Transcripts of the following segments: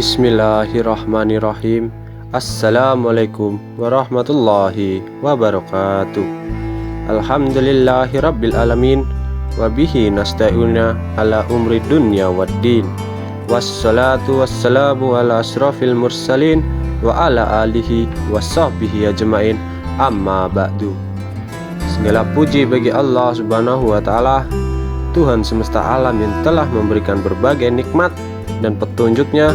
Bismillahirrahmanirrahim. Assalamualaikum warahmatullahi wabarakatuh. Alhamdulillahirabbil alamin wa bihi nasta'inu ala umri dunya waddin. Wassalatu wassalamu ala asrafil mursalin wa ala alihi washabbihi ajmain. Amma ba'du. Segala puji bagi Allah Subhanahu wa taala, Tuhan semesta alam yang telah memberikan berbagai nikmat dan petunjuknya,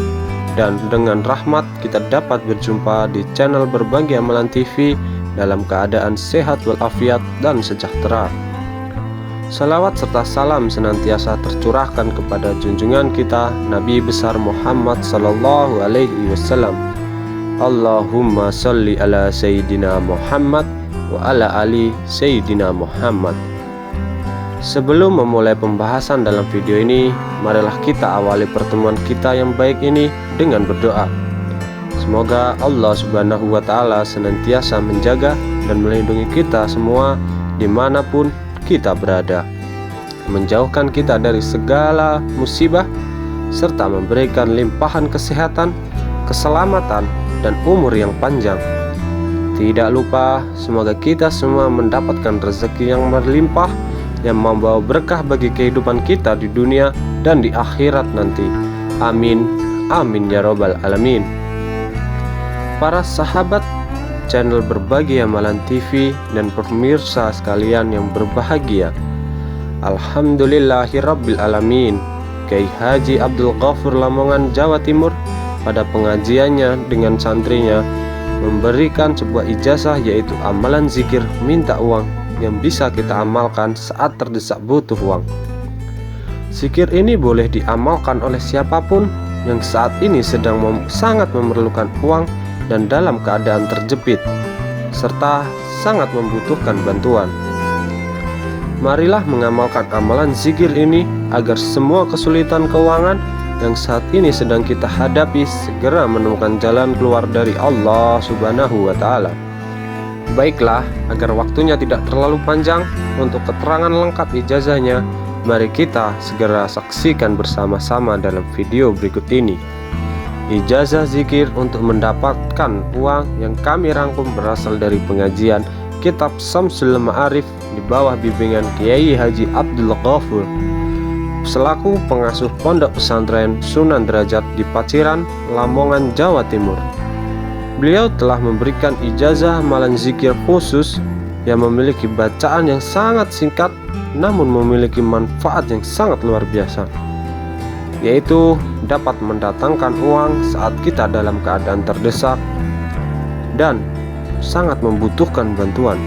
dan dengan rahmat kita dapat berjumpa di channel Berbagi Amalan TV dalam keadaan sehat walafiat dan sejahtera. Salawat serta salam senantiasa tercurahkan kepada junjungan kita Nabi besar Muhammad sallallahu alaihi wasallam. Allahumma sholli ala Sayyidina Muhammad wa ala ali Sayyidina Muhammad. Sebelum memulai pembahasan dalam video ini, marilah kita awali pertemuan kita yang baik ini dengan berdoa. Semoga Allah Subhanahu wa ta'ala senantiasa menjaga dan melindungi kita semua dimanapun kita berada, menjauhkan kita dari segala musibah, serta memberikan limpahan kesehatan, keselamatan, dan umur yang panjang. Tidak lupa, semoga kita semua mendapatkan rezeki yang berlimpah, yang membawa berkah bagi kehidupan kita di dunia dan di akhirat nanti. Amin, amin ya robbal alamin. Para sahabat channel Berbagi Amalan TV dan pemirsa sekalian yang berbahagia, alhamdulillahirabbil alamin, Kiai Haji Abdul Ghafur Lamongan, Jawa Timur pada pengajiannya dengan santrinya memberikan sebuah ijazah, yaitu amalan zikir minta uang yang bisa kita amalkan saat terdesak butuh uang. Zikir ini boleh diamalkan oleh siapapun yang saat ini sedang sangat memerlukan uang dan dalam keadaan terjepit serta sangat membutuhkan bantuan. Marilah mengamalkan amalan zikir ini agar semua kesulitan keuangan yang saat ini sedang kita hadapi segera menemukan jalan keluar dari Allah Subhanahu wa ta'ala. Baiklah, agar waktunya tidak terlalu panjang, untuk keterangan lengkap ijazahnya, mari kita segera saksikan bersama-sama dalam video berikut ini. Ijazah zikir untuk mendapatkan uang yang kami rangkum berasal dari pengajian Kitab Syamsul Ma'arif di bawah bimbingan Kiai Haji Abdul Ghafur selaku pengasuh Pondok Pesantren Sunan Derajat di Paciran, Lamongan, Jawa Timur. Beliau telah memberikan ijazah amalan zikir khusus yang memiliki bacaan yang sangat singkat namun memiliki manfaat yang sangat luar biasa, yaitu dapat mendatangkan uang saat kita dalam keadaan terdesak dan sangat membutuhkan bantuan.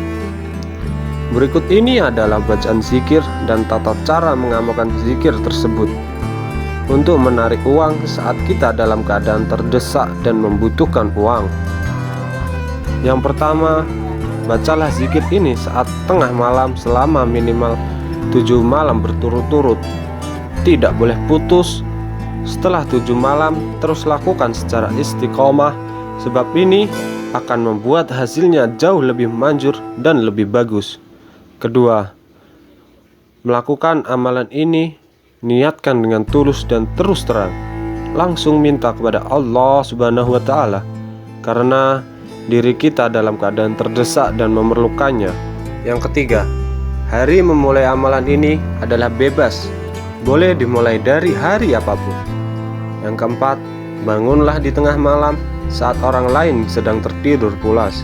Berikut ini adalah bacaan zikir dan tata cara mengamalkan zikir tersebut untuk menarik uang saat kita dalam keadaan terdesak dan membutuhkan uang. Yang pertama, bacalah zikir ini saat tengah malam selama minimal 7 malam berturut-turut. Tidak boleh putus. Setelah 7 malam, terus lakukan secara istiqomah, sebab ini akan membuat hasilnya jauh lebih manjur dan lebih bagus. Kedua, melakukan amalan ini niatkan dengan tulus dan terus terang, langsung minta kepada Allah Subhanahu wa ta'ala, karena diri kita dalam keadaan terdesak dan memerlukannya. Yang ketiga, hari memulai amalan ini adalah bebas, boleh dimulai dari hari apapun. Yang keempat, bangunlah di tengah malam saat orang lain sedang tertidur pulas.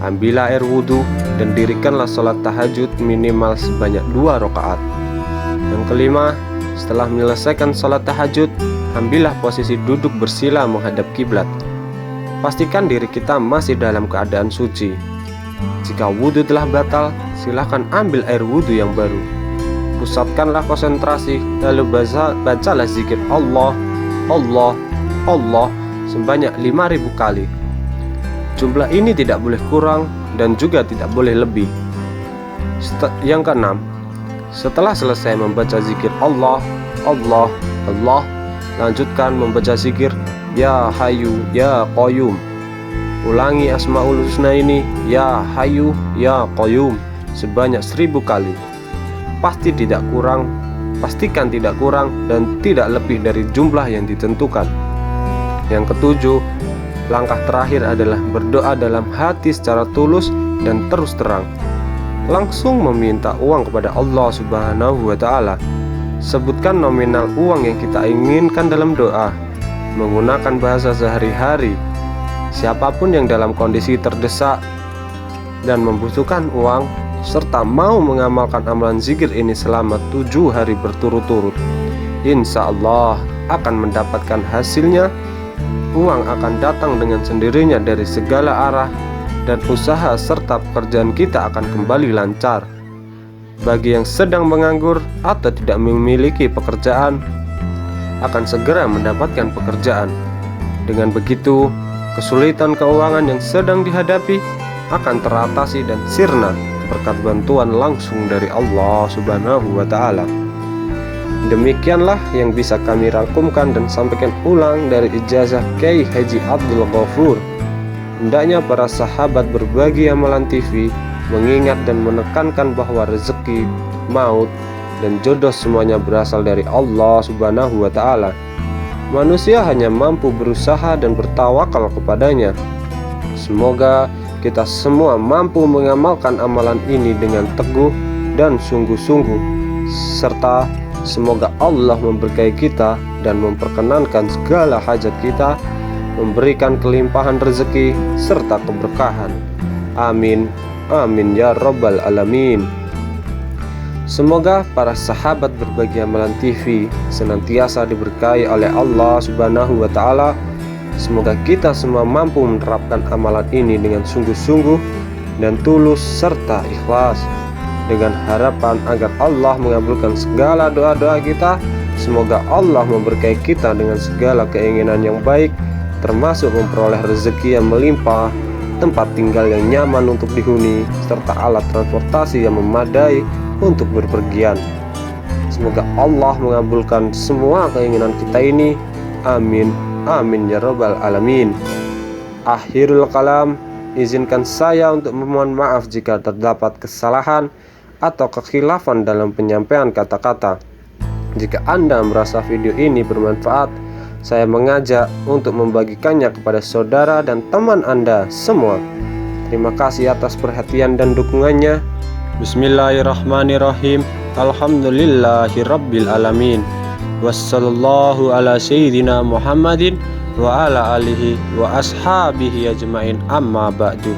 Ambillah air wudhu dan dirikanlah sholat tahajud minimal sebanyak 2 rakaat. Yang kelima, setelah menyelesaikan sholat tahajud, ambillah posisi duduk bersila menghadap kiblat. Pastikan diri kita masih dalam keadaan suci. Jika wudhu telah batal, silahkan ambil air wudhu yang baru. Pusatkanlah konsentrasi, lalu bacalah zikir Allah, Allah, Allah sebanyak 5.000 kali. Jumlah ini tidak boleh kurang dan juga tidak boleh lebih. Yang keenam, setelah selesai membaca zikir Allah, Allah, Allah, lanjutkan membaca zikir Ya Hayyu Ya Qayyum. Ulangi Asmaul Husna ini, Ya Hayyu Ya Qayyum, sebanyak 1000 kali. Pastikan tidak kurang dan tidak lebih dari jumlah yang ditentukan. Yang ketujuh, langkah terakhir adalah berdoa dalam hati secara tulus dan terus terang. Langsung meminta uang kepada Allah Subhanahu wa Ta'ala. Sebutkan nominal uang yang kita inginkan dalam doa, menggunakan bahasa sehari-hari. Siapapun yang dalam kondisi terdesak dan membutuhkan uang, serta mau mengamalkan amalan zikir ini selama 7 hari berturut-turut, insya Allah akan mendapatkan hasilnya. Uang akan datang dengan sendirinya dari segala arah, dan usaha serta pekerjaan kita akan kembali lancar. Bagi yang sedang menganggur atau tidak memiliki pekerjaan, akan segera mendapatkan pekerjaan. Dengan begitu, kesulitan keuangan yang sedang dihadapi akan teratasi dan sirna berkat bantuan langsung dari Allah Subhanahu wa Ta'ala. Demikianlah yang bisa kami rangkumkan dan sampaikan ulang dari ijazah Kiai Haji Abdul Ghafur. Hendaknya para sahabat Berbagi Amalan TV mengingat dan menekankan bahwa rezeki, maut, dan jodoh semuanya berasal dari Allah Subhanahu wa Ta'ala. Manusia hanya mampu berusaha dan bertawakal kepadanya. Semoga kita semua mampu mengamalkan amalan ini dengan teguh dan sungguh-sungguh, serta semoga Allah memberkahi kita dan memperkenankan segala hajat kita, memberikan kelimpahan rezeki serta keberkahan. Amin, amin ya rabbal alamin. Semoga para sahabat Berbagi Amalan TV senantiasa diberkahi oleh Allah Subhanahu wa Ta'ala. Semoga kita semua mampu menerapkan amalan ini dengan sungguh-sungguh dan tulus serta ikhlas, dengan harapan agar Allah mengabulkan segala doa-doa kita. Semoga Allah memberkahi kita dengan segala keinginan yang baik, termasuk memperoleh rezeki yang melimpah, tempat tinggal yang nyaman untuk dihuni, serta alat transportasi yang memadai untuk berpergian. Semoga Allah mengabulkan semua keinginan kita ini. Amin, amin ya rabbal alamin. Akhirul kalam, izinkan saya untuk memohon maaf jika terdapat kesalahan atau kekhilafan dalam penyampaian kata-kata. Jika Anda merasa video ini bermanfaat, saya mengajak untuk membagikannya kepada saudara dan teman Anda semua. Terima kasih atas perhatian dan dukungannya. Bismillahirrahmanirrahim. Alhamdulillahirabbil alamin. Wassallallahu ala sayyidina Muhammadin wa ala alihi wa ashabihi ajmain, amma ba'du.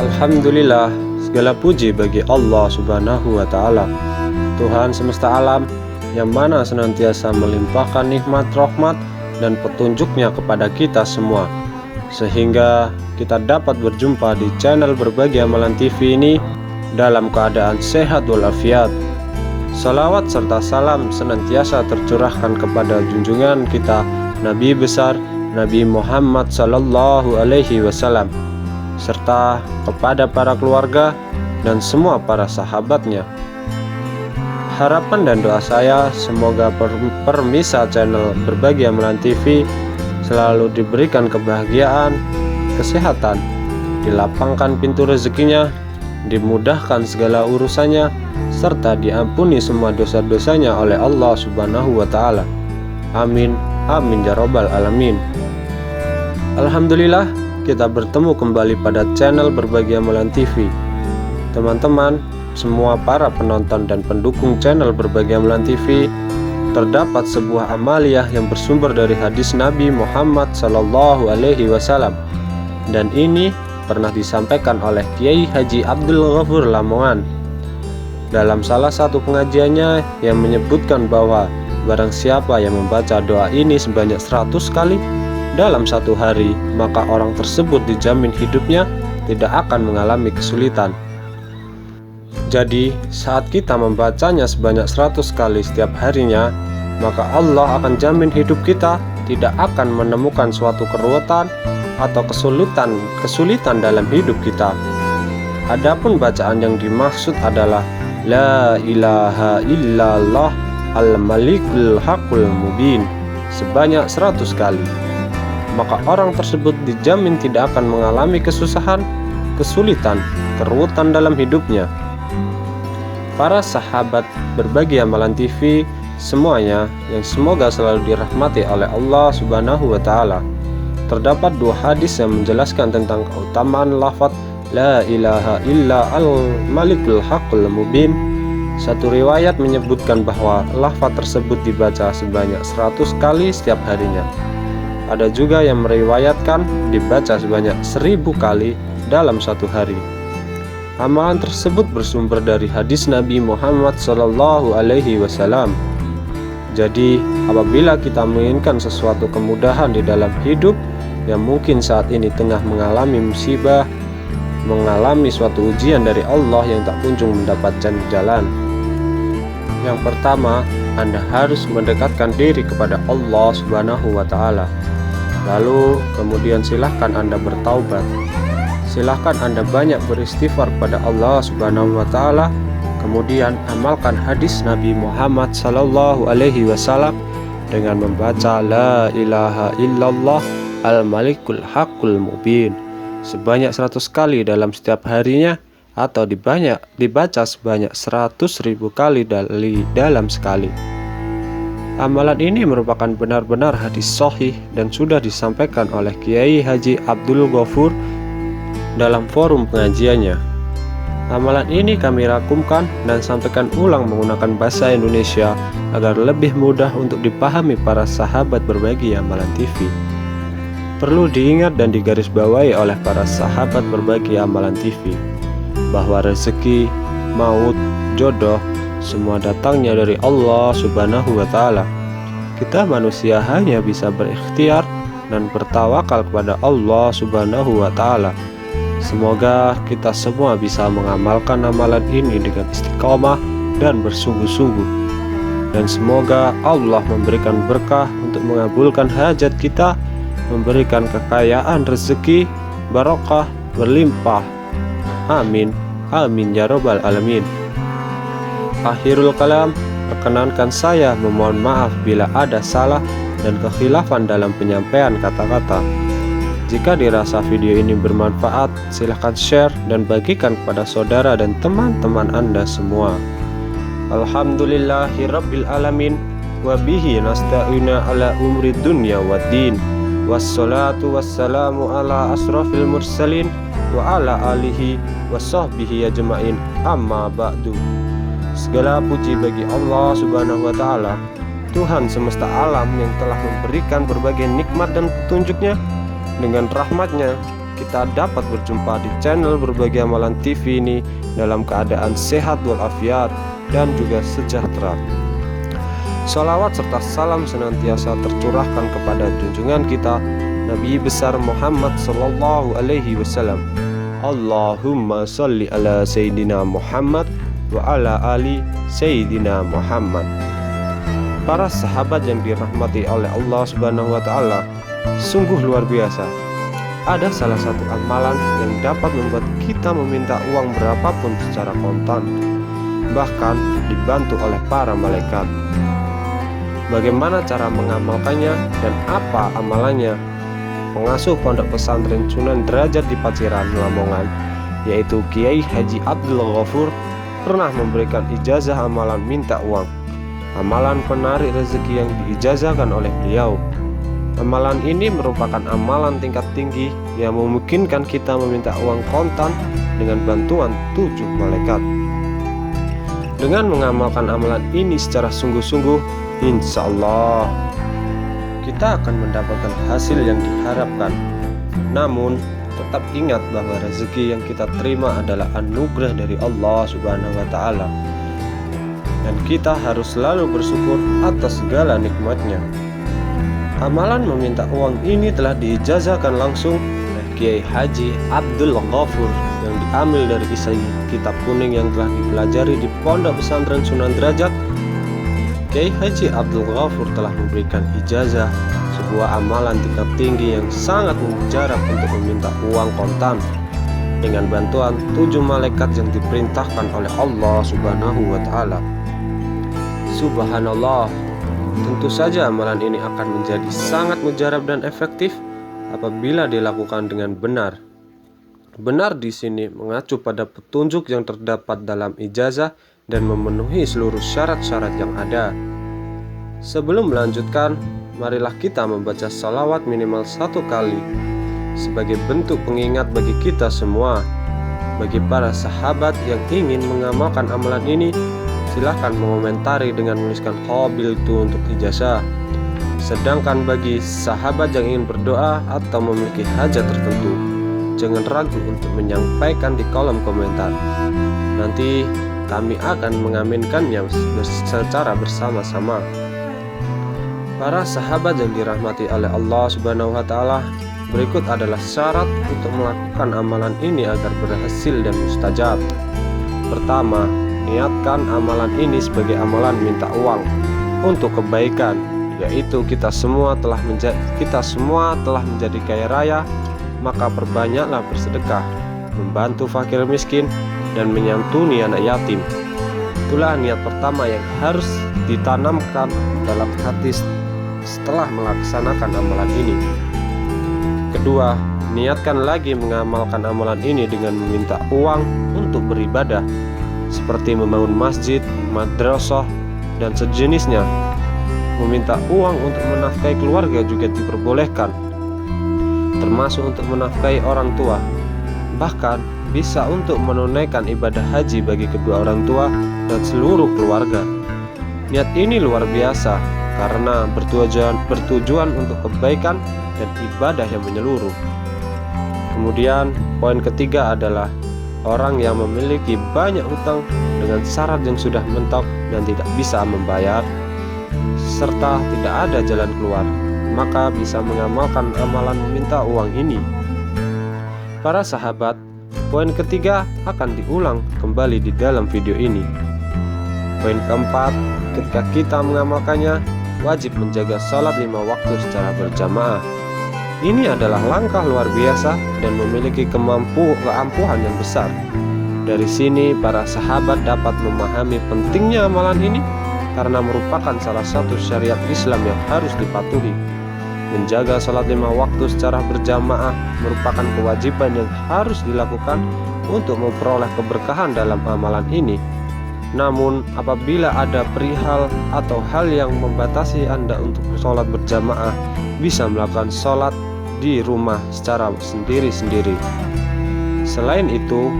Alhamdulillah, segala puji bagi Allah Subhanahu wa Ta'ala, Tuhan semesta alam, yang mana senantiasa melimpahkan nikmat, rahmat, dan petunjuknya kepada kita semua, sehingga kita dapat berjumpa di channel Berbagi Amalan TV ini dalam keadaan sehat walafiat. Salawat serta salam senantiasa tercurahkan kepada junjungan kita Nabi besar Nabi Muhammad Sallallahu Alaihi Wasallam, serta kepada para keluarga dan semua para sahabatnya. Harapan dan doa saya semoga permisa channel Berbagi Amalan TV selalu diberikan kebahagiaan, kesehatan, dilapangkan pintu rezekinya, dimudahkan segala urusannya, serta diampuni semua dosa-dosanya oleh Allah Subhanahu wa Ta'ala. Amin, amin ya rabbal alamin. Alhamdulillah, kita bertemu kembali pada channel Berbagi Amalan TV. Teman-teman, semua para penonton dan pendukung channel Berbagi Amalan TV, terdapat sebuah amaliyah yang bersumber dari hadis Nabi Muhammad Sallallahu Alaihi Wasallam, dan ini pernah disampaikan oleh Kiai Haji Abdul Ghafur Lamongan dalam salah satu pengajiannya, yang menyebutkan bahwa barang siapa yang membaca doa ini sebanyak 100 kali dalam satu hari, maka orang tersebut dijamin hidupnya tidak akan mengalami kesulitan. Jadi saat kita membacanya sebanyak 100 kali setiap harinya, maka Allah akan jamin hidup kita tidak akan menemukan suatu keruwetan atau kesulitan dalam hidup kita. Adapun bacaan yang dimaksud adalah La ilaha illallah al-malikul haqqul mubin sebanyak 100 kali, maka orang tersebut dijamin tidak akan mengalami kesusahan, kesulitan, keruwetan dalam hidupnya. Para sahabat Berbagi Amalan TV semuanya, yang semoga selalu dirahmati oleh Allah Subhanahu wa Ta'ala, terdapat dua hadis yang menjelaskan tentang keutamaan lafaz La ilaha illa al-malikul haqqul mubin. Satu riwayat menyebutkan bahwa lafaz tersebut dibaca sebanyak 100 kali setiap harinya. Ada juga yang meriwayatkan dibaca sebanyak 1000 kali dalam satu hari. Amalan tersebut bersumber dari hadis Nabi Muhammad SAW. Jadi, apabila kita menginginkan sesuatu kemudahan di dalam hidup yang mungkin saat ini tengah mengalami musibah, mengalami suatu ujian dari Allah yang tak kunjung mendapat jalan. Yang pertama, Anda harus mendekatkan diri kepada Allah Subhanahu wa Ta'ala. Lalu, kemudian silahkan Anda bertaubat. Silahkan Anda banyak beristighfar pada Allah Subhanahu wa Ta'ala. Kemudian amalkan hadis Nabi Muhammad SAW dengan membaca La ilaha illallah al-malikul haqqul mubin sebanyak 100 kali dalam setiap harinya, atau dibaca sebanyak 100.000 kali dalam sekali. Amalan ini merupakan benar-benar hadis sahih dan sudah disampaikan oleh Kiai Haji Abdul Ghafur dalam forum pengajiannya. Amalan ini kami rangkumkan dan sampaikan ulang menggunakan bahasa Indonesia agar lebih mudah untuk dipahami para sahabat berbagi amalan TV. Perlu diingat dan digarisbawahi oleh para sahabat berbagi amalan TV bahwa rezeki, maut, jodoh semua datangnya dari Allah Subhanahu wa Ta'ala. Kita manusia hanya bisa berikhtiar dan bertawakal kepada Allah Subhanahu wa Ta'ala. Semoga kita semua bisa mengamalkan amalan ini dengan istiqomah dan bersungguh-sungguh. Dan semoga Allah memberikan berkah untuk mengabulkan hajat kita, memberikan kekayaan rezeki, barokah, berlimpah. Amin. Amin ya rabbal alamin. Akhirul kalam, perkenankan saya memohon maaf bila ada salah dan kekhilafan dalam penyampaian kata-kata. Jika dirasa video ini bermanfaat, silahkan share dan bagikan kepada saudara dan teman-teman Anda semua. Alhamdulillahi rabbil alamin, wa bihi nasta'ina ala umri dunya waddin. Wassalatu wassalamu ala asrafil mursalin wa ala alihi wa sahbihi ajma'in, amma ba'du. Segala puji bagi Allah Subhanahu wa Ta'ala, Tuhan semesta alam yang telah memberikan berbagai nikmat dan petunjuknya. Dengan rahmatnya kita dapat berjumpa di channel Berbagi Amalan TV ini dalam keadaan sehat walafiat dan juga sejahtera. Shalawat serta salam senantiasa tercurahkan kepada junjungan kita Nabi besar Muhammad sallallahu alaihi wasallam. Allahumma salli ala Sayyidina Muhammad wa ala ali Sayyidina Muhammad. Para sahabat yang dirahmati oleh Allah Subhanahu wa Ta'ala, sungguh luar biasa. Ada salah satu amalan yang dapat membuat kita meminta uang berapapun secara kontan, bahkan dibantu oleh para malaikat. Bagaimana cara mengamalkannya dan apa amalannya? Pengasuh Pondok Pesantren Sunan Derajat di Paciran, Lamongan, yaitu Kiai Haji Abdul Ghafur, pernah memberikan ijazah amalan minta uang. Amalan penarik rezeki yang diijazahkan oleh beliau. Amalan ini merupakan amalan tingkat tinggi yang memungkinkan kita meminta uang kontan dengan bantuan 7 malaikat. Dengan mengamalkan amalan ini secara sungguh-sungguh, insya Allah kita akan mendapatkan hasil yang diharapkan. Namun, tetap ingat bahwa rezeki yang kita terima adalah anugerah dari Allah Subhanahu wa Ta'ala, dan kita harus selalu bersyukur atas segala nikmatnya. Amalan meminta uang ini telah diijazahkan langsung oleh Kiai Haji Abdul Ghafur yang diambil dari isi kitab kuning yang telah dipelajari di Pondok Pesantren Sunan Derajat. Kiai Haji Abdul Ghafur telah memberikan ijazah sebuah amalan tingkat tinggi yang sangat mujarab untuk meminta uang kontan dengan bantuan 7 malaikat yang diperintahkan oleh Allah Subhanahu wa Ta'ala. Subhanallah, tentu saja amalan ini akan menjadi sangat mujarab dan efektif apabila dilakukan dengan benar. Benar di sini mengacu pada petunjuk yang terdapat dalam ijazah dan memenuhi seluruh syarat-syarat yang ada. Sebelum melanjutkan, marilah kita membaca salawat minimal 1 kali sebagai bentuk pengingat bagi kita semua. Bagi para sahabat yang ingin mengamalkan amalan ini, silahkan mengomentari dengan menuliskan qabiltu untuk ijazah. Sedangkan bagi sahabat yang ingin berdoa atau memiliki hajat tertentu, jangan ragu untuk menyampaikan di kolom komentar. Nanti kami akan mengaminkannya secara bersama-sama. Para sahabat yang dirahmati oleh Allah Subhanahu wa Ta'ala, berikut adalah syarat untuk melakukan amalan ini agar berhasil dan mustajab. Pertama, niatkan amalan ini sebagai amalan minta uang untuk kebaikan, yaitu kita semua telah menjadi kaya raya, maka perbanyaklah bersedekah, membantu fakir miskin, dan menyantuni anak yatim. Itulah niat pertama yang harus ditanamkan dalam hati setelah melaksanakan amalan ini. Kedua, niatkan lagi mengamalkan amalan ini dengan meminta uang untuk beribadah, seperti membangun masjid, madrasah, dan sejenisnya. Meminta uang untuk menafkahi keluarga juga diperbolehkan, termasuk untuk menafkahi orang tua. Bahkan bisa untuk menunaikan ibadah haji bagi kedua orang tua dan seluruh keluarga. Niat ini luar biasa karena bertujuan untuk kebaikan dan ibadah yang menyeluruh. Kemudian poin ketiga adalah orang yang memiliki banyak hutang dengan syarat yang sudah mentok dan tidak bisa membayar, serta tidak ada jalan keluar, maka bisa mengamalkan amalan meminta uang ini. Para sahabat, poin ketiga akan diulang kembali di dalam video ini. Poin keempat, ketika kita mengamalkannya, wajib menjaga sholat 5 waktu secara berjamaah. Ini adalah langkah luar biasa dan memiliki keampuhan yang besar. Dari sini para sahabat dapat memahami pentingnya amalan ini karena merupakan salah satu syariat Islam yang harus dipatuhi. Menjaga sholat 5 waktu secara berjamaah merupakan kewajiban yang harus dilakukan untuk memperoleh keberkahan dalam amalan ini. Namun apabila ada perihal atau hal yang membatasi Anda untuk sholat berjamaah, bisa melakukan sholat di rumah secara sendiri-sendiri. Selain itu,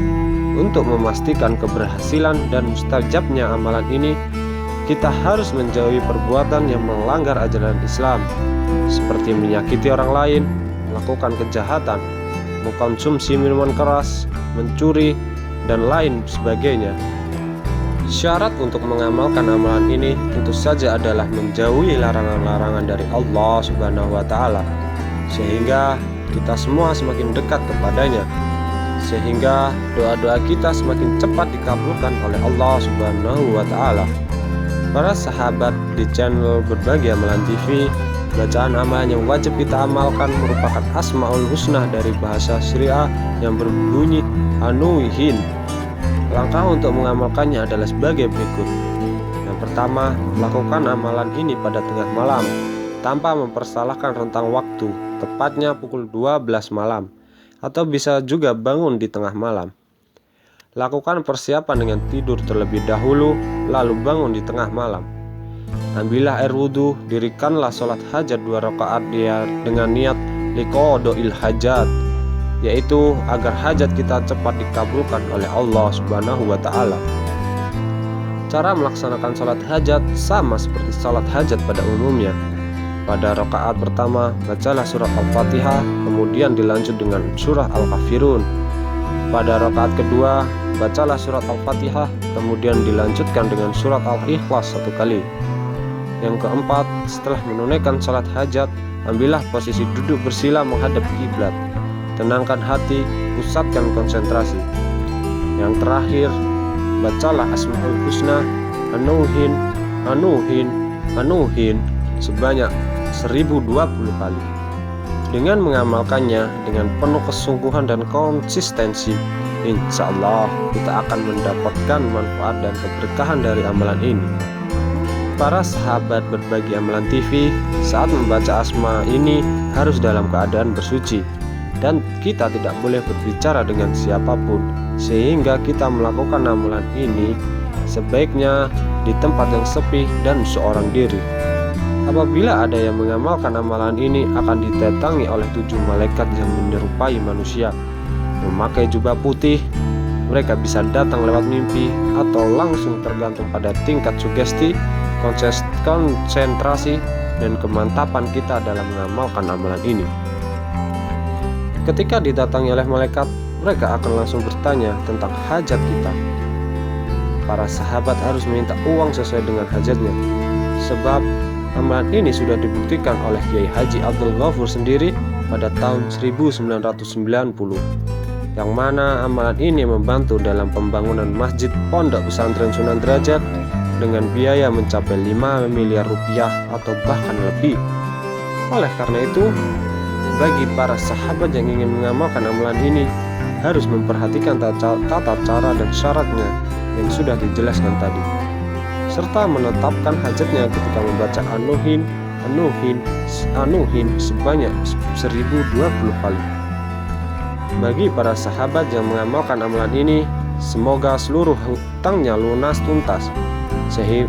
untuk memastikan keberhasilan dan mustajabnya amalan ini, kita harus menjauhi perbuatan yang melanggar ajaran Islam, seperti menyakiti orang lain, melakukan kejahatan, mengkonsumsi minuman keras, mencuri, dan lain sebagainya. Syarat untuk mengamalkan amalan ini tentu saja adalah menjauhi larangan-larangan dari Allah Subhanahu wa Ta'ala, sehingga kita semua semakin dekat kepadanya, sehingga doa-doa kita semakin cepat dikabulkan oleh Allah Subhanahu wa Ta'ala. Para sahabat di channel Berbagi Amalan TV, bacaan amalan yang wajib kita amalkan merupakan Asmaul Husna dari bahasa Syria yang berbunyi Anuhin. Langkah untuk mengamalkannya adalah sebagai berikut. Yang pertama, lakukan amalan ini pada tengah malam tanpa mempersalahkan rentang waktu, tepatnya pukul 12 malam, atau bisa juga bangun di tengah malam. Lakukan persiapan dengan tidur terlebih dahulu, lalu bangun di tengah malam. Ambillah air wudhu, dirikanlah sholat hajat 2 rakaat dengan niat liqodoil hajat, yaitu agar hajat kita cepat dikabulkan oleh Allah Subhanahu wa Ta'ala. Cara melaksanakan sholat hajat sama seperti sholat hajat pada umumnya. Pada rakaat pertama, bacalah surat Al-Fatihah, kemudian dilanjut dengan surah Al-Kafirun. Pada rakaat kedua, bacalah surat Al-Fatihah, kemudian dilanjutkan dengan surat Al-Ikhlas 1 kali. Yang keempat, setelah menunaikan sholat hajat, ambillah posisi duduk bersila menghadap kiblat. Tenangkan hati, pusatkan konsentrasi. Yang terakhir, bacalah Asmaul Husna Anuhin, Anuhin, Anuhin sebanyak 1020 kali. Dengan mengamalkannya dengan penuh kesungguhan dan konsistensi, insya Allah kita akan mendapatkan manfaat dan keberkahan dari amalan ini. Para sahabat Berbagi Amalan TV, saat membaca asma ini harus dalam keadaan bersuci, dan kita tidak boleh berbicara dengan siapapun, sehingga kita melakukan amalan ini sebaiknya di tempat yang sepi dan seorang diri. Apabila ada yang mengamalkan amalan ini, akan didatangi oleh 7 malaikat yang menyerupai manusia, memakai jubah putih. Mereka bisa datang lewat mimpi atau langsung, tergantung pada tingkat sugesti, konsentrasi, dan kemantapan kita dalam mengamalkan amalan ini. Ketika didatangi oleh malaikat, mereka akan langsung bertanya tentang hajat kita. Para sahabat harus meminta uang sesuai dengan hajatnya, sebab amalan ini sudah dibuktikan oleh Kiai Haji Abdul Ghafur sendiri pada tahun 1990, yang mana amalan ini membantu dalam pembangunan masjid pondok pesantren Sunan Derajat dengan biaya mencapai 5 miliar rupiah atau bahkan lebih. Oleh karena itu, bagi para sahabat yang ingin mengamalkan amalan ini, harus memperhatikan tata cara dan syaratnya yang sudah dijelaskan tadi, serta menetapkan hajatnya ketika membaca anuhin sebanyak 1020 kali. Bagi para sahabat yang mengamalkan amalan ini, semoga seluruh hutangnya lunas tuntas.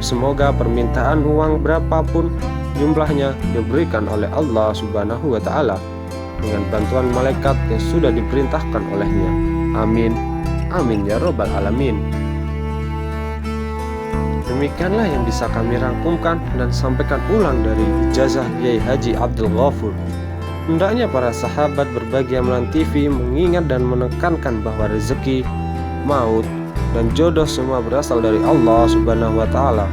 Semoga permintaan uang berapapun jumlahnya diberikan oleh Allah Subhanahu wa Ta'ala dengan bantuan malaikat yang sudah diperintahkan olehnya. Amin, amin ya robbal alamin. Demikianlah yang bisa kami rangkumkan dan sampaikan ulang dari ijazah Kiai Haji Abdul Ghafur. Hendaknya para sahabat berbagi amalan TV mengingat dan menekankan bahwa rezeki, maut, dan jodoh semua berasal dari Allah Subhanahu wa Ta'ala.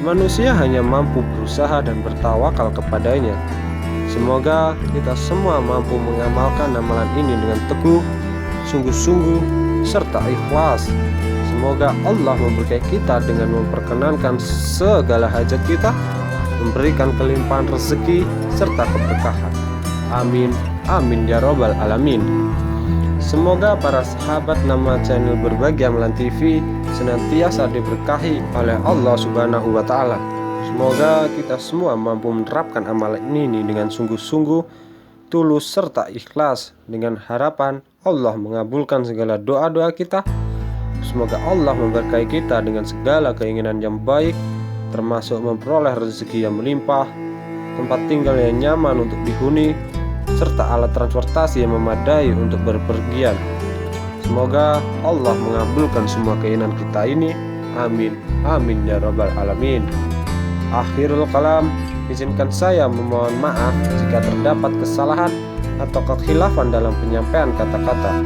Manusia hanya mampu berusaha dan bertawakal kepadanya. Semoga kita semua mampu mengamalkan amalan ini dengan teguh, sungguh-sungguh, serta ikhlas. Semoga Allah memberkahi kita dengan memperkenankan segala hajat kita, memberikan kelimpahan rezeki serta keberkahan. Amin, amin ya robbal alamin. Semoga para sahabat nama channel Berbagi Amalan TV senantiasa diberkahi oleh Allah Subhanahu wa Ta'ala. Semoga kita semua mampu menerapkan amalan ini dengan sungguh-sungguh, tulus serta ikhlas, dengan harapan Allah mengabulkan segala doa-doa kita. Semoga Allah memberkahi kita dengan segala keinginan yang baik, termasuk memperoleh rezeki yang melimpah, tempat tinggal yang nyaman untuk dihuni, serta alat transportasi yang memadai untuk berpergian. Semoga Allah mengabulkan semua keinginan kita ini. Amin, amin ya robbal alamin. Akhirul kalam, izinkan saya memohon maaf jika terdapat kesalahan atau kekhilafan dalam penyampaian kata-kata.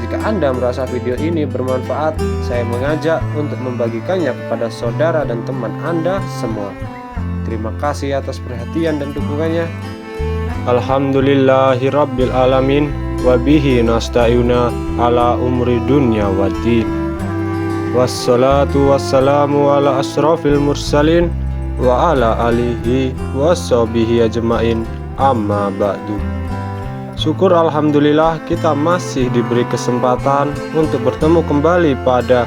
Jika Anda merasa video ini bermanfaat, saya mengajak untuk membagikannya kepada saudara dan teman Anda semua. Terima kasih atas perhatian dan dukungannya. Alhamdulillahirabbil alamin, wa bihi nasta'ina ala umri dunya waddin. Wassalatu wassalamu ala asrafil mursalin wa ala alihi washabihi ajmain, amma ba'du. Syukur alhamdulillah kita masih diberi kesempatan untuk bertemu kembali pada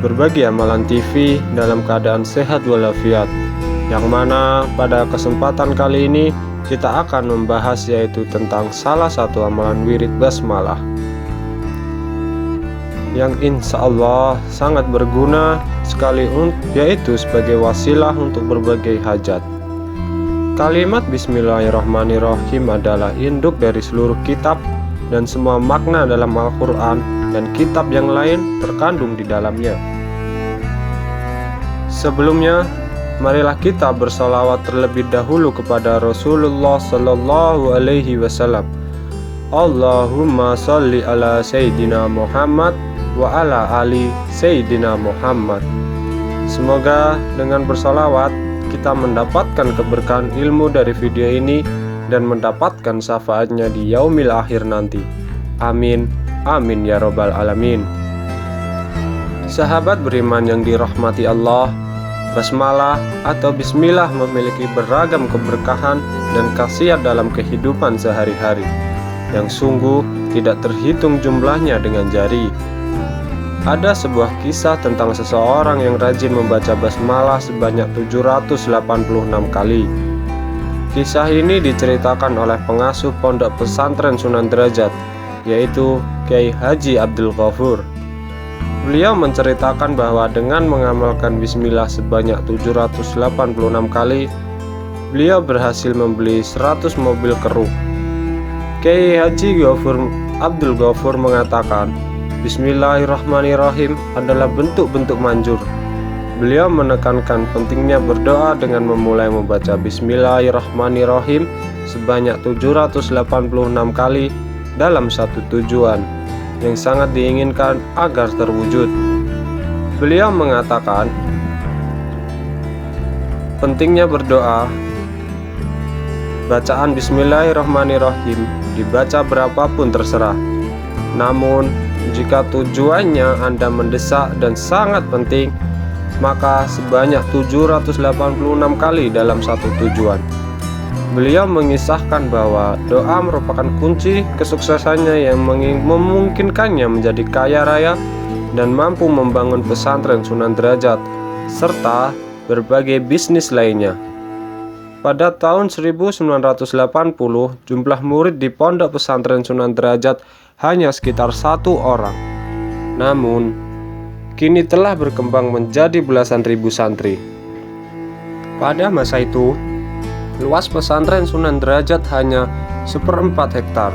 Berbagi Amalan TV dalam keadaan sehat walafiat, yang mana pada kesempatan kali ini kita akan membahas yaitu tentang salah satu amalan wirid basmalah yang insya Allah sangat berguna sekali, yaitu sebagai wasilah untuk berbagai hajat. Kalimat Bismillahirrahmanirrahim adalah induk dari seluruh kitab, dan semua makna dalam Al-Quran dan kitab yang lain terkandung di dalamnya. Sebelumnya, marilah kita bersalawat terlebih dahulu kepada Rasulullah Sallallahu Alaihi Wasallam. Allahumma salli ala Sayyidina Muhammad wa ala ali Sayyidina Muhammad. Semoga dengan bersalawat kita mendapatkan keberkahan ilmu dari video ini dan mendapatkan syafaatnya di yaumil akhir nanti. Amin, amin ya robbal alamin. Sahabat beriman yang dirahmati Allah, basmalah atau bismillah memiliki beragam keberkahan dan khasiat dalam kehidupan sehari-hari yang sungguh tidak terhitung jumlahnya dengan jari. Ada sebuah kisah tentang seseorang yang rajin membaca basmalah sebanyak 786 kali. Kisah ini diceritakan oleh pengasuh pondok pesantren Sunan Derajat, yaitu Kiai Haji Abdul Ghafur. Beliau menceritakan bahwa dengan mengamalkan bismillah sebanyak 786 kali, beliau berhasil membeli 100 mobil keruk. Kiai Haji Abdul Ghafur mengatakan, Bismillahirrahmanirrahim adalah bentuk-bentuk manjur. Beliau menekankan pentingnya berdoa dengan memulai membaca Bismillahirrahmanirrahim sebanyak 786 kali dalam satu tujuan yang sangat diinginkan agar terwujud. Beliau mengatakan, pentingnya berdoa. Bacaan Bismillahirrahmanirrahim dibaca berapapun terserah. Namun, jika tujuannya Anda mendesak dan sangat penting, maka sebanyak 786 kali dalam satu tujuan. Beliau mengisahkan bahwa doa merupakan kunci kesuksesannya yang memungkinkannya menjadi kaya raya dan mampu membangun pesantren Sunan Derajat serta berbagai bisnis lainnya. Pada tahun 1980, jumlah murid di pondok pesantren Sunan Derajat hanya sekitar 1 orang. Namun, kini telah berkembang menjadi belasan ribu santri. Pada masa itu, luas pesantren Sunan Derajat hanya 1/4 hektar.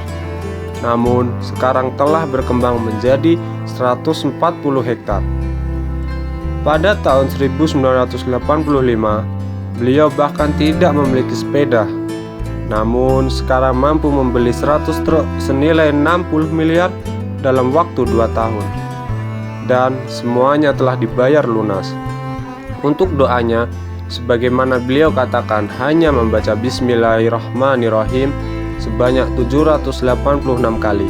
Namun, sekarang telah berkembang menjadi 140 hektar. Pada tahun 1985, beliau bahkan tidak memiliki sepeda. Namun, sekarang mampu membeli 100 truk senilai 60 miliar dalam waktu 2 tahun. Dan semuanya telah dibayar lunas. Untuk doanya, sebagaimana beliau katakan, hanya membaca Bismillahirrahmanirrahim sebanyak 786 kali.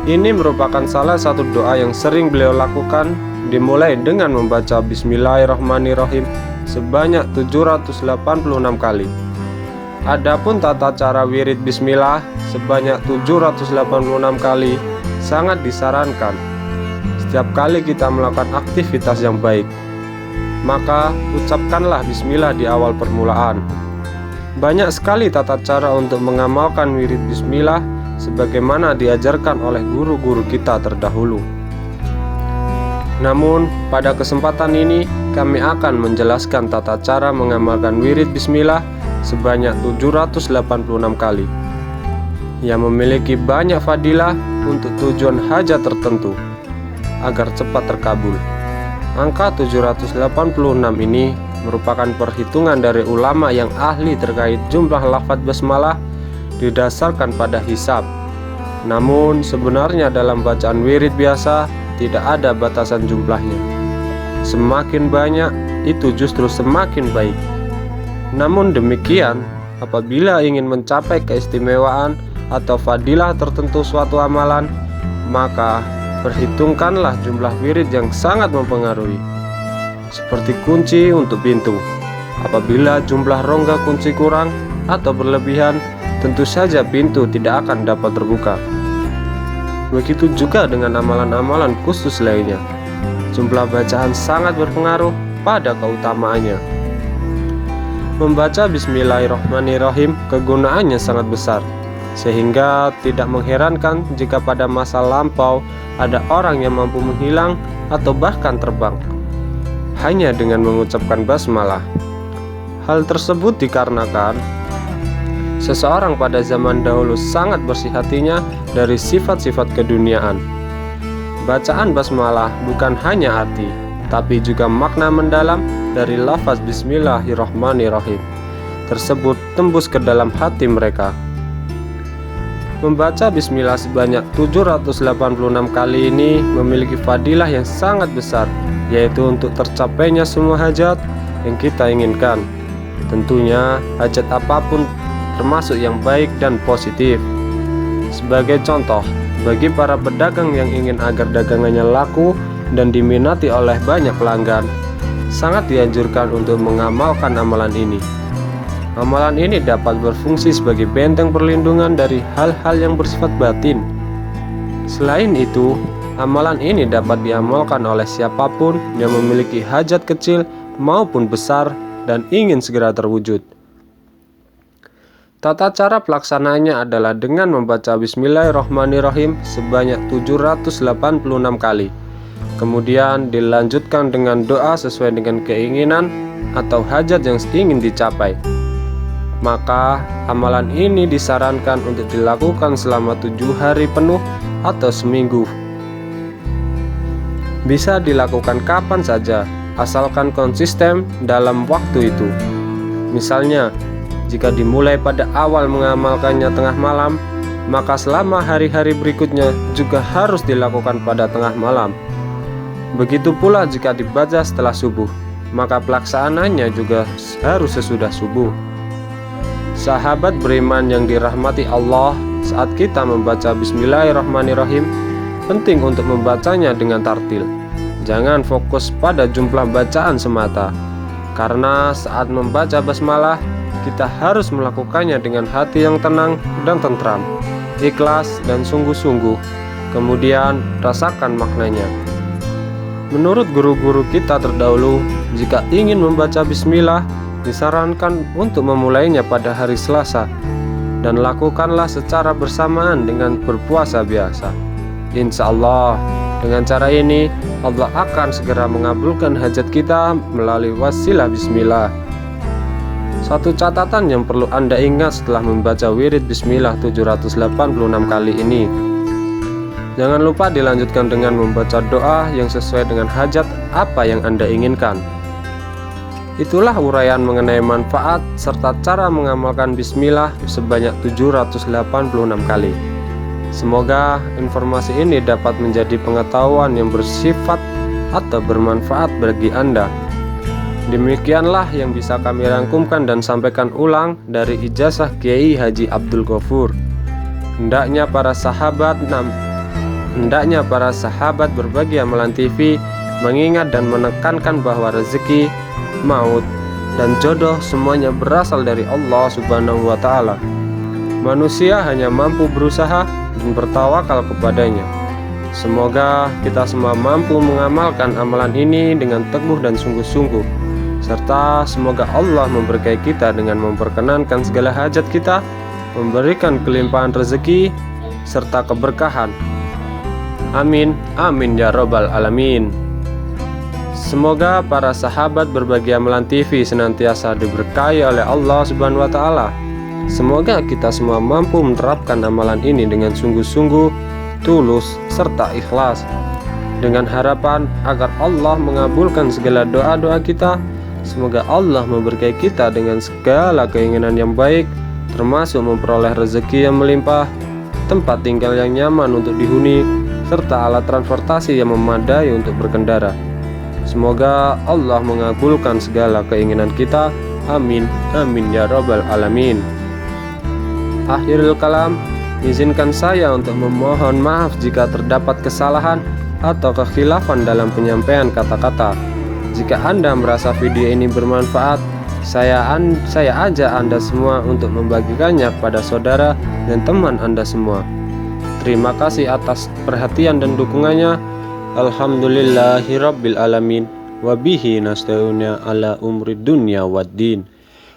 Ini merupakan salah satu doa yang sering beliau lakukan, dimulai dengan membaca Bismillahirrahmanirrahim sebanyak 786 kali. Adapun tata cara wirid Bismillah sebanyak 786 kali sangat disarankan. Setiap kali kita melakukan aktivitas yang baik, maka ucapkanlah Bismillah di awal permulaan. Banyak sekali tata cara untuk mengamalkan wirid Bismillah sebagaimana diajarkan oleh guru-guru kita terdahulu. Namun, pada kesempatan ini kami akan menjelaskan tata cara mengamalkan wirid Bismillah sebanyak 786 kali yang memiliki banyak fadilah untuk tujuan hajat tertentu agar cepat terkabul. Angka 786 ini merupakan perhitungan dari ulama yang ahli terkait jumlah lafaz basmalah didasarkan pada hisab. Namun sebenarnya dalam bacaan wirid biasa tidak ada batasan jumlahnya. Semakin banyak itu justru semakin baik. Namun demikian, apabila ingin mencapai keistimewaan atau fadilah tertentu suatu amalan, maka perhitungkanlah jumlah wirid yang sangat mempengaruhi. Seperti kunci untuk pintu. Apabila jumlah rongga kunci kurang atau berlebihan, tentu saja pintu tidak akan dapat terbuka. Begitu juga dengan amalan-amalan khusus lainnya. Jumlah bacaan sangat berpengaruh pada keutamaannya. Membaca Bismillahirrahmanirrahim kegunaannya sangat besar, sehingga tidak mengherankan jika pada masa lampau ada orang yang mampu menghilang atau bahkan terbang hanya dengan mengucapkan basmalah. Hal tersebut dikarenakan seseorang pada zaman dahulu sangat bersih hatinya dari sifat-sifat keduniaan. Bacaan basmalah bukan hanya arti, tapi juga makna mendalam dari lafaz Bismillahirrahmanirrahim tersebut tembus ke dalam hati mereka. Membaca Bismillah sebanyak 786 kali ini memiliki fadilah yang sangat besar, yaitu untuk tercapainya semua hajat yang kita inginkan. Tentunya hajat apapun, termasuk yang baik dan positif. Sebagai contoh, bagi para pedagang yang ingin agar dagangannya laku dan diminati oleh banyak pelanggan, sangat dianjurkan untuk mengamalkan amalan ini. Amalan ini dapat berfungsi sebagai benteng perlindungan dari hal-hal yang bersifat batin. Selain itu, amalan ini dapat diamalkan oleh siapapun yang memiliki hajat kecil maupun besar dan ingin segera terwujud. Tata cara pelaksanaannya adalah dengan membaca Bismillahirrahmanirrahim sebanyak 786 kali. Kemudian dilanjutkan dengan doa sesuai dengan keinginan atau hajat yang ingin dicapai. Maka amalan ini disarankan untuk dilakukan selama 7 hari penuh atau seminggu. Bisa dilakukan kapan saja, asalkan konsisten dalam waktu itu. Misalnya, jika dimulai pada awal mengamalkannya tengah malam, maka selama hari-hari berikutnya juga harus dilakukan pada tengah malam. Begitu pula jika dibaca setelah subuh, maka pelaksanaannya juga harus sesudah subuh. Sahabat beriman yang dirahmati Allah, saat kita membaca Bismillahirrahmanirrahim, penting untuk membacanya dengan tartil. Jangan fokus pada jumlah bacaan semata, karena saat membaca basmalah, kita harus melakukannya dengan hati yang tenang dan tentram, ikhlas dan sungguh-sungguh. Kemudian rasakan maknanya. Menurut guru-guru kita terdahulu, jika ingin membaca bismillah, disarankan untuk memulainya pada hari Selasa, dan lakukanlah secara bersamaan dengan berpuasa biasa. Insya Allah, dengan cara ini Allah akan segera mengabulkan hajat kita melalui wasilah bismillah. Satu catatan yang perlu Anda ingat setelah membaca wirid bismillah 786 kali ini, jangan lupa dilanjutkan dengan membaca doa yang sesuai dengan hajat apa yang Anda inginkan. Itulah uraian mengenai manfaat serta cara mengamalkan bismillah sebanyak 786 kali. Semoga informasi ini dapat menjadi pengetahuan yang bersifat atau bermanfaat bagi Anda. Demikianlah yang bisa kami rangkumkan dan sampaikan ulang dari ijazah Kiai Haji Abdul Ghafur. Hendaknya para sahabat berbagi amalan TV mengingat dan menekankan bahwa rezeki, maut, dan jodoh semuanya berasal dari Allah Subhanahu wa Ta'ala. Manusia hanya mampu berusaha dan bertawakal kepadanya. Semoga kita semua mampu mengamalkan amalan ini dengan teguh dan sungguh-sungguh, serta semoga Allah memberkahi kita dengan memperkenankan segala hajat kita, memberikan kelimpahan rezeki serta keberkahan. Amin, amin ya robbal alamin. Semoga para sahabat berbagi amalan TV senantiasa diberkahi oleh Allah Subhanahu wa Ta'ala. Semoga kita semua mampu menerapkan amalan ini dengan sungguh-sungguh, tulus, serta ikhlas, dengan harapan agar Allah mengabulkan segala doa-doa kita. Semoga Allah memberkahi kita dengan segala keinginan yang baik, termasuk memperoleh rezeki yang melimpah, tempat tinggal yang nyaman untuk dihuni, serta alat transportasi yang memadai untuk berkendara. Semoga Allah mengabulkan segala keinginan kita. Amin, amin ya robbal alamin. Akhirul kalam, izinkan saya untuk memohon maaf jika terdapat kesalahan atau kekhilafan dalam penyampaian kata-kata. Jika Anda merasa video ini bermanfaat, saya ajak Anda semua untuk membagikannya kepada saudara dan teman Anda semua. Terima kasih atas perhatian dan dukungannya. Alhamdulillahirabbil alamin. Wabihi nasta'inu ala umri dunya waddin.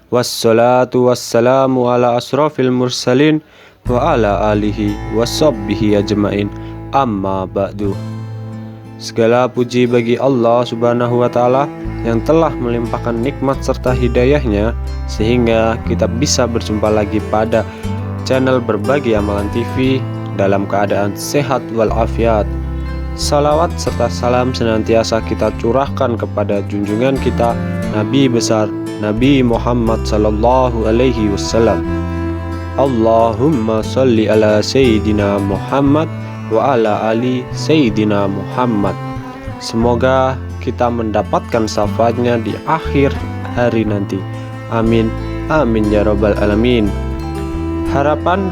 Wassalatu wassalamu ala asrafil mursalin wa ala alihi washabbihi ajmain. Amma ba'du. Segala puji bagi Allah Subhanahu wa Ta'ala yang telah melimpahkan nikmat serta hidayahnya sehingga kita bisa berjumpa lagi pada channel Berbagi Amalan TV dalam keadaan sehat walafiat. Salawat serta salam senantiasa kita curahkan kepada junjungan kita Nabi besar Nabi Muhammad sallallahu alaihi wasallam. Allahumma salli ala Sayyidina Muhammad wa ala ali Sayyidina Muhammad. Semoga kita mendapatkan syafaatnya di akhir hari nanti. Amin, amin ya robbal alamin. Harapan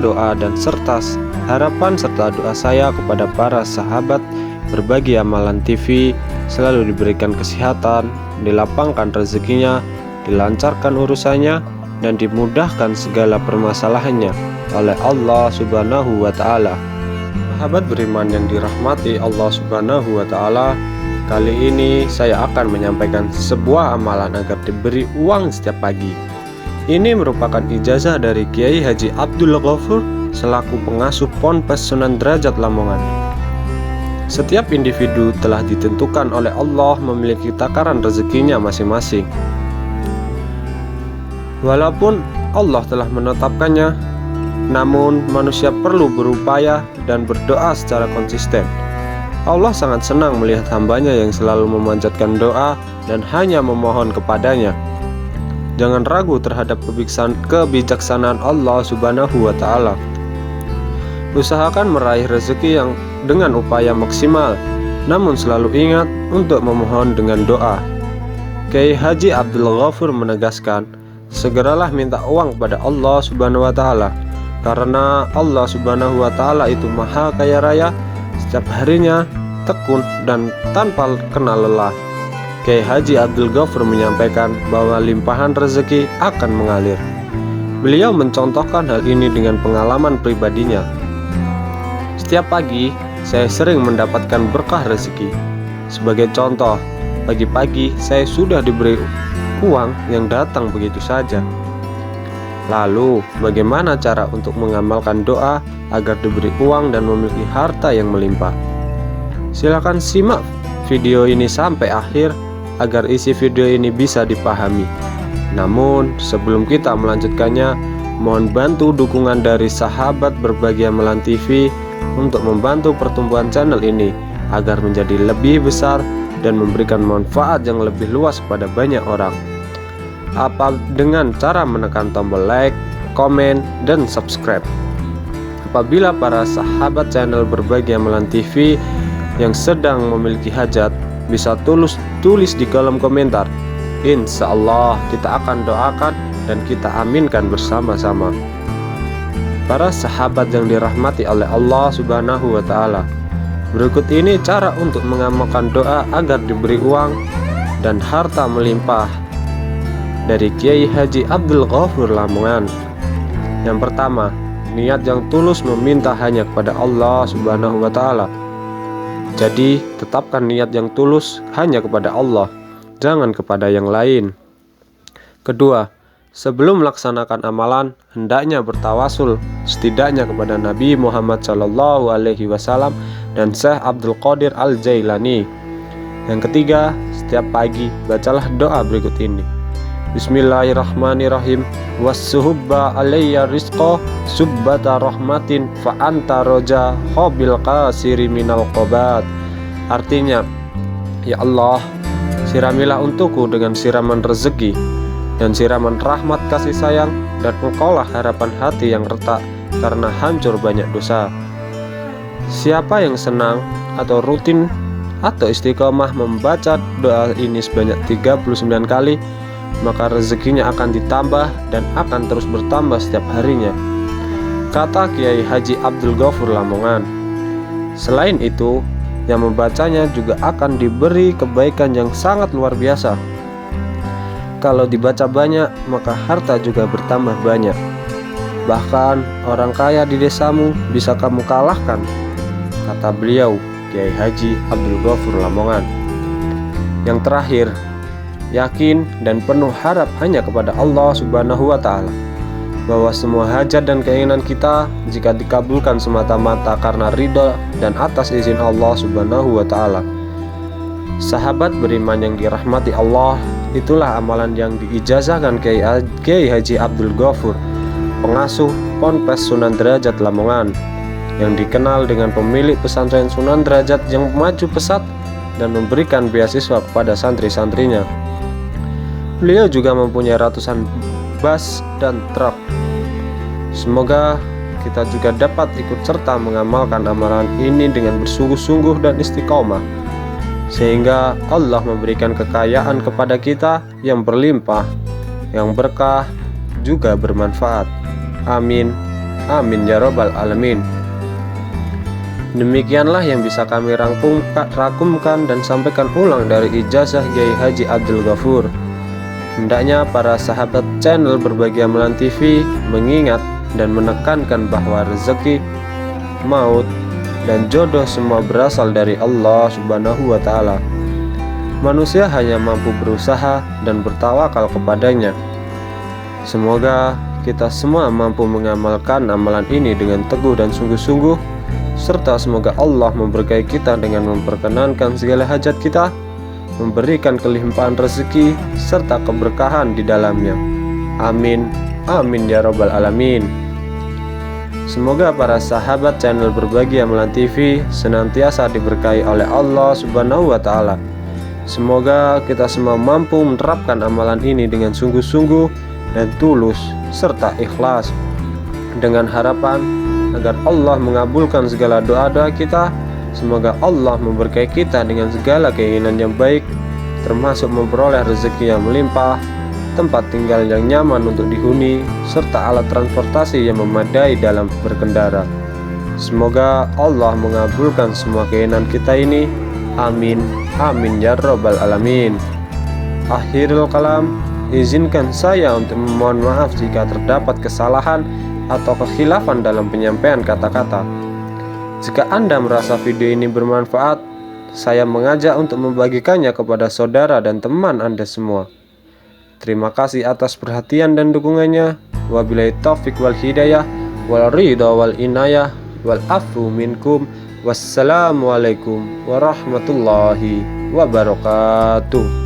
serta doa saya kepada para sahabat Berbagi Amalan TV selalu diberikan kesehatan, dilapangkan rezekinya, dilancarkan urusannya, dan dimudahkan segala permasalahannya oleh Allah Subhanahu wa Ta'ala. Sahabat beriman yang dirahmati Allah Subhanahu wa Ta'ala, kali ini saya akan menyampaikan sebuah amalan agar diberi uang setiap pagi. Ini merupakan ijazah dari Kiai Haji Abdul Ghafur selaku pengasuh Ponpes Sunan Derajat Lamongan. Setiap individu telah ditentukan oleh Allah memiliki takaran rezekinya masing-masing. Walaupun Allah telah menetapkannya. Namun manusia perlu berupaya dan berdoa secara konsisten. Allah sangat senang melihat hambanya yang selalu memanjatkan doa dan hanya memohon kepadanya. Jangan ragu terhadap kebijaksanaan Allah Subhanahu wa Ta'ala. Usahakan meraih rezeki yang dengan upaya maksimal, namun selalu ingat untuk memohon dengan doa. Kiai Haji Abdul Ghafur menegaskan, segeralah minta uang kepada Allah Subhanahu wa Ta'ala, karena Allah Subhanahu wa Ta'ala itu maha kaya raya, setiap harinya tekun dan tanpa kenal lelah. Kiai Haji Abdul Ghafur menyampaikan bahwa limpahan rezeki akan mengalir. Beliau mencontohkan hal ini dengan pengalaman pribadinya. Setiap pagi, saya sering mendapatkan berkah rezeki. Sebagai contoh, pagi-pagi saya sudah diberi uang yang datang begitu saja. Lalu, bagaimana cara untuk mengamalkan doa agar diberi uang dan memiliki harta yang melimpah? Silakan simak video ini sampai akhir agar isi video ini bisa dipahami. Namun, sebelum kita melanjutkannya, mohon bantu dukungan dari sahabat Berbagi Amalan TV untuk membantu pertumbuhan channel ini agar menjadi lebih besar dan memberikan manfaat yang lebih luas pada banyak orang. Apa dengan cara menekan tombol like, komen, dan subscribe. Apabila para sahabat channel Berbagi Amalan TV yang sedang memiliki hajat, bisa tulis di kolom komentar. Insya Allah kita akan doakan dan kita aminkan bersama-sama. Para sahabat yang dirahmati oleh Allah Subhanahu wa Ta'ala, berikut ini cara untuk mengamalkan doa agar diberi uang dan harta melimpah dari Kiai Haji Abdul Ghafur Lamongan. Yang pertama, niat yang tulus meminta hanya kepada Allah Subhanahu wa Ta'ala. Jadi, tetapkan niat yang tulus hanya kepada Allah, jangan kepada yang lain. Kedua, sebelum melaksanakan amalan, hendaknya bertawasul setidaknya kepada Nabi Muhammad SAW dan Syekh Abdul Qadir Al-Jailani. Yang ketiga, setiap pagi bacalah doa berikut ini. Bismillahirrahmanirrahim. Wassuhubba alayya rizqa subbata rahmatin fa anta roja khobil qasiri minal qobat. Artinya, ya Allah, siramilah untukku dengan siraman rezeki dan siraman rahmat kasih sayang, dan engkaulah harapan hati yang retak karena hancur banyak dosa. Siapa yang senang atau rutin atau istiqomah membaca doa ini sebanyak 39 kali, maka rezekinya akan ditambah dan akan terus bertambah setiap harinya, kata Kiai Haji Abdul Ghafur Lamongan. Selain itu, yang membacanya juga akan diberi kebaikan yang sangat luar biasa. Kalau dibaca banyak, maka harta juga bertambah banyak. Bahkan orang kaya di desamu bisa kamu kalahkan, kata beliau, Kiai Haji Abdul Ghafur Lamongan. Yang terakhir, yakin dan penuh harap hanya kepada Allah Subhanahu wa Ta'ala, bahwa semua hajat dan keinginan kita jika dikabulkan semata-mata karena ridha dan atas izin Allah Subhanahu wa Ta'ala. Sahabat beriman yang dirahmati Allah, itulah amalan yang diijazahkan Kiai Haji Abdul Ghafur, pengasuh Ponpes Sunan Derajat Lamongan, yang dikenal dengan pemilik pesantren Sunan Derajat yang maju pesat dan memberikan beasiswa kepada santri-santrinya. Beliau juga mempunyai ratusan bus dan truk. Semoga kita juga dapat ikut serta mengamalkan amalan ini dengan bersungguh-sungguh dan istiqomah, sehingga Allah memberikan kekayaan kepada kita yang berlimpah, yang berkah, juga bermanfaat. Amin, amin ya robbal alamin. Demikianlah yang bisa kami rangkumkan dan sampaikan ulang dari ijazah Kiai Haji Abdul Ghafur. Hendaknya para sahabat channel Berbagi Amalan TV mengingat dan menekankan bahwa rezeki, maut, dan jodoh semua berasal dari Allah Subhanahu wa Ta'ala. Manusia hanya mampu berusaha dan bertawakal kepadanya. Semoga kita semua mampu mengamalkan amalan ini dengan teguh dan sungguh-sungguh, serta semoga Allah memberkahi kita dengan memperkenankan segala hajat kita, memberikan kelimpahan rezeki serta keberkahan di dalamnya. Amin, amin ya robbal alamin. Semoga para sahabat channel Berbagi Amalan TV senantiasa diberkahi oleh Allah Subhanahu wa Ta'ala. Semoga kita semua mampu menerapkan amalan ini dengan sungguh-sungguh dan tulus serta ikhlas, dengan harapan agar Allah mengabulkan segala doa-doa kita. Semoga Allah memberkahi kita dengan segala keinginan yang baik, termasuk memperoleh rezeki yang melimpah, tempat tinggal yang nyaman untuk dihuni, serta alat transportasi yang memadai dalam berkendara. Semoga Allah mengabulkan semua keinginan kita ini. Amin, amin ya robbal alamin. Akhirul kalam, izinkan saya untuk memohon maaf jika terdapat kesalahan atau kekhilafan dalam penyampaian kata-kata. Jika Anda merasa video ini bermanfaat, saya mengajak untuk membagikannya kepada saudara dan teman Anda semua. Terima kasih atas perhatian dan dukungannya. Wabillahi taufik wal hidayah wal ridha wal inayah wal afu minkum. Wassalamualaikum warahmatullahi wabarakatuh.